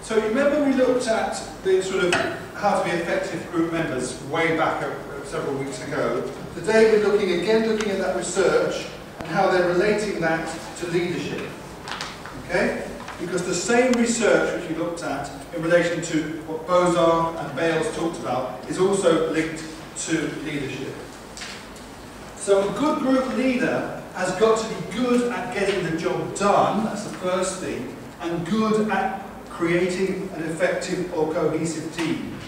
So you remember we looked at the sort of how to be effective group members way back several weeks ago. Today we're looking at that research and how they're relating that to leadership. Okay? Because the same research which we looked at in relation to what Bozard and Bales talked about is also linked to leadership. So a good group leader has got to be good at getting the job done, that's the first thing, and good at creating an effective or cohesive team.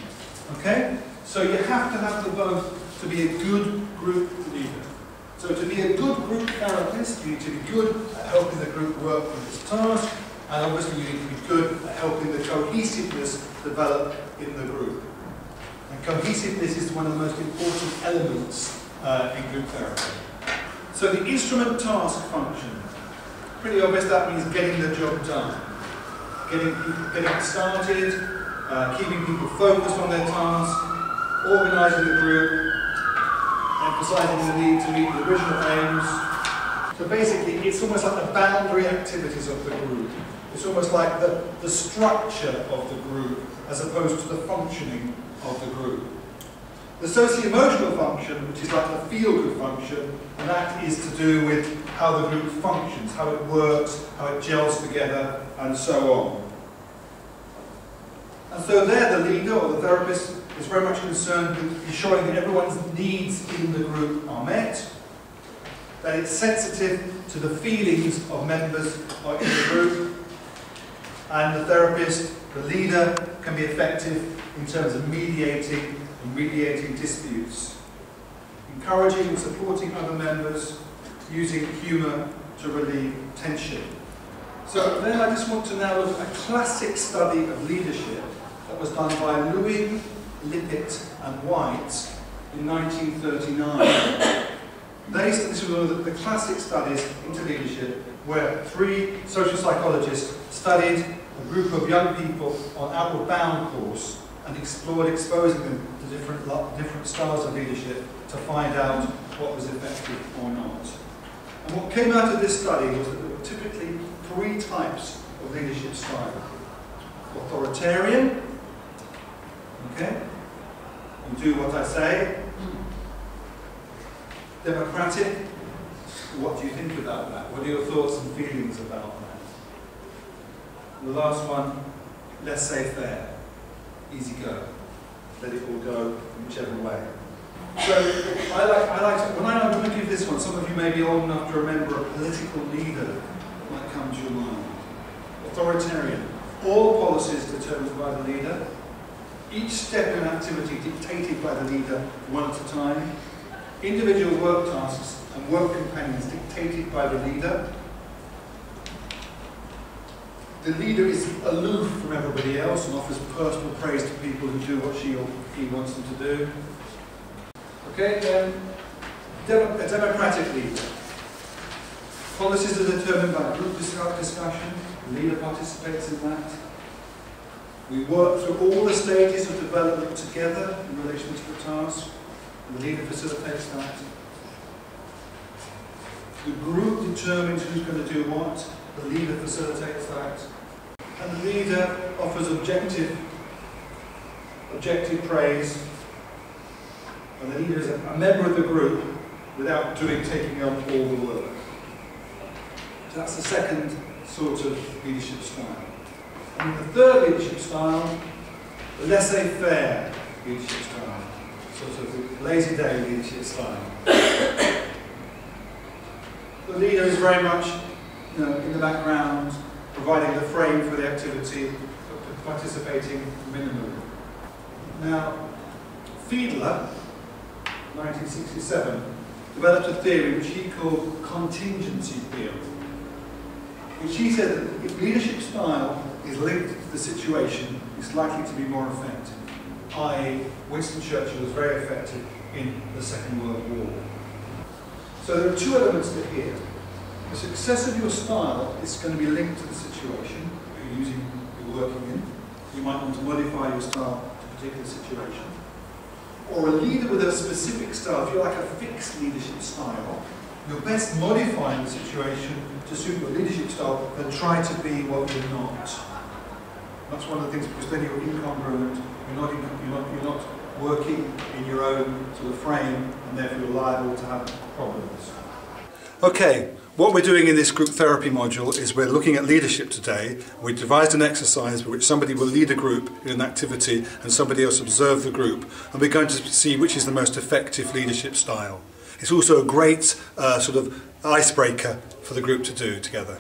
Okay? So you have to have the both to be a good group leader. So to be a good group therapist, you need to be good at helping the group work with its task, and obviously you need to be good at helping the cohesiveness develop in the group. And cohesiveness is one of the most important elements in group therapy. So the instrument task function, pretty obvious that means getting the job done. Getting it started, keeping people focused on their task, organising the group, emphasising the need to meet the original aims. So basically it's almost like the boundary activities of the group. It's almost like the structure of the group as opposed to the functioning of the group. The socio-emotional function, which is like the feel-good function, and that is to do with how the group functions, how it works, how it gels together, and so on. And so there the leader or the therapist is very much concerned with ensuring that everyone's needs in the group are met, that it's sensitive to the feelings of members in the group, and the therapist, the leader, can be effective in terms of mediating disputes, encouraging and supporting other members, using humour to relieve tension. So then I just want to now look at a classic study of leadership that was done by Louis, Lippitt and White in 1939. This was one of the classic studies into leadership where three social psychologists studied a group of young people on Outward Bound course and explored exposing them to different styles of leadership to find out what was effective or not. And what came out of this study was that there were typically three types of leadership style. Authoritarian, okay, you do what I say. Democratic, what do you think about that? What are your thoughts and feelings about that? And the last one, laissez-faire, easy go, let it all go whichever way. So I like to, when I'm going to give this one, some of you may be old enough to remember a political leader that might come to your mind. Authoritarian, all policies determined by the leader, each step in activity dictated by the leader one at a time, individual work tasks and work companions dictated by the leader. The leader is aloof from everybody else and offers personal praise to people who do what she or he wants them to do. Okay, then, a democratic leader. Policies are determined by group discussion. The leader participates in that. We work through all the stages of development together in relation to the task. The leader facilitates that. The group determines who's going to do what. The leader facilitates that. And the leader offers objective praise. And the leader is a member of the group without taking up all the work. So that's the second sort of leadership style. And the third leadership style, the laissez-faire leadership style. Sort of the lazy day leadership style. The leader is very much, in the background, providing the frame for the activity, participating minimally. Now, Fiedler, 1967, developed a theory which he called contingency theory, which he said that if leadership style is linked to the situation, it's likely to be more effective. I.e., Winston Churchill was very effective in the Second World War. So there are two elements to here. The success of your style is going to be linked to the situation you're working in. You might want to modify your style to a particular situation. Or a leader with a specific style, if you're like a fixed leadership style, you're best modifying the situation to suit your leadership style than try to be what you're not. That's one of the things, because then you're incongruent, you're not working in your own sort of frame, and therefore you're liable to have problems. Okay, what we're doing in this group therapy module is we're looking at leadership today. We devised an exercise by which somebody will lead a group in an activity and somebody else observe the group, and we're going to see which is the most effective leadership style. It's also a great sort of icebreaker for the group to do together.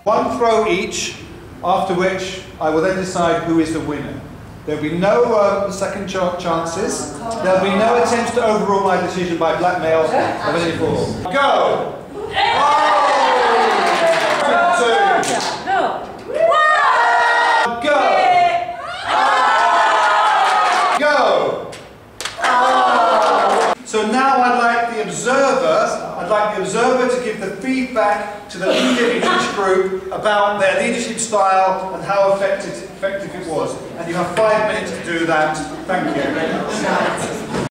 One throw each, after which I will then decide who is the winner. There will be no second chances. There will be no attempts to overrule my decision by blackmail of any form. Go! So now I'd like the observer to give the feedback to the leader in each group about their leadership style and how effective it was. And you have 5 minutes to do that. Thank you.